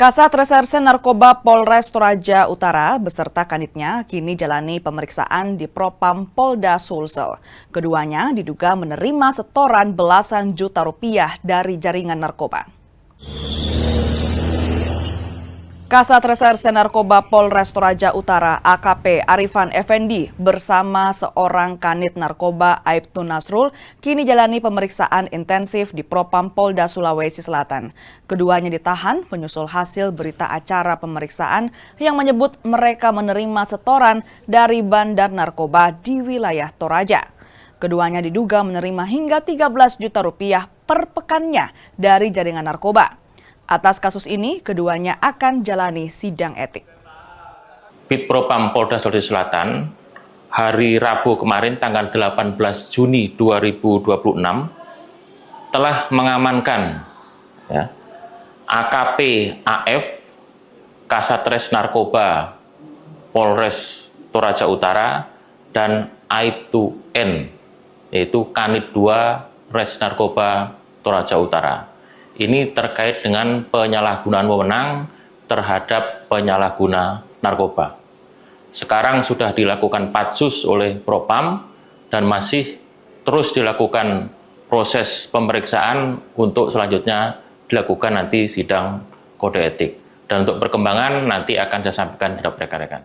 Kasat Reserse Narkoba Polres Toraja Utara beserta kanitnya kini jalani pemeriksaan di Propam Polda Sulsel. Keduanya diduga menerima setoran belasan juta rupiah dari jaringan narkoba. Kasat Reserse Narkoba Polres Toraja Utara AKP Arifan Effendi bersama seorang kanit narkoba Aibtu Nasrul kini jalani pemeriksaan intensif di Propam Polda Sulawesi Selatan. Keduanya ditahan menyusul hasil berita acara pemeriksaan yang menyebut mereka menerima setoran dari bandar narkoba di wilayah Toraja. Keduanya diduga menerima hingga 13 juta rupiah per pekannya dari jaringan narkoba. Atas kasus ini, keduanya akan jalani sidang etik. Bid Propam Polda Sulawesi Selatan hari Rabu kemarin tanggal 18 Juni 2026 telah mengamankan AKP AF Kasatres Narkoba Polres Toraja Utara dan Aibtu N, yaitu Kanit 2 Res Narkoba Toraja Utara. Ini terkait dengan penyalahgunaan wewenang terhadap penyalahguna narkoba. Sekarang sudah dilakukan patsus oleh Propam dan masih terus dilakukan proses pemeriksaan untuk selanjutnya dilakukan nanti sidang kode etik. Dan untuk perkembangan nanti akan saya sampaikan kepada rekan-rekan.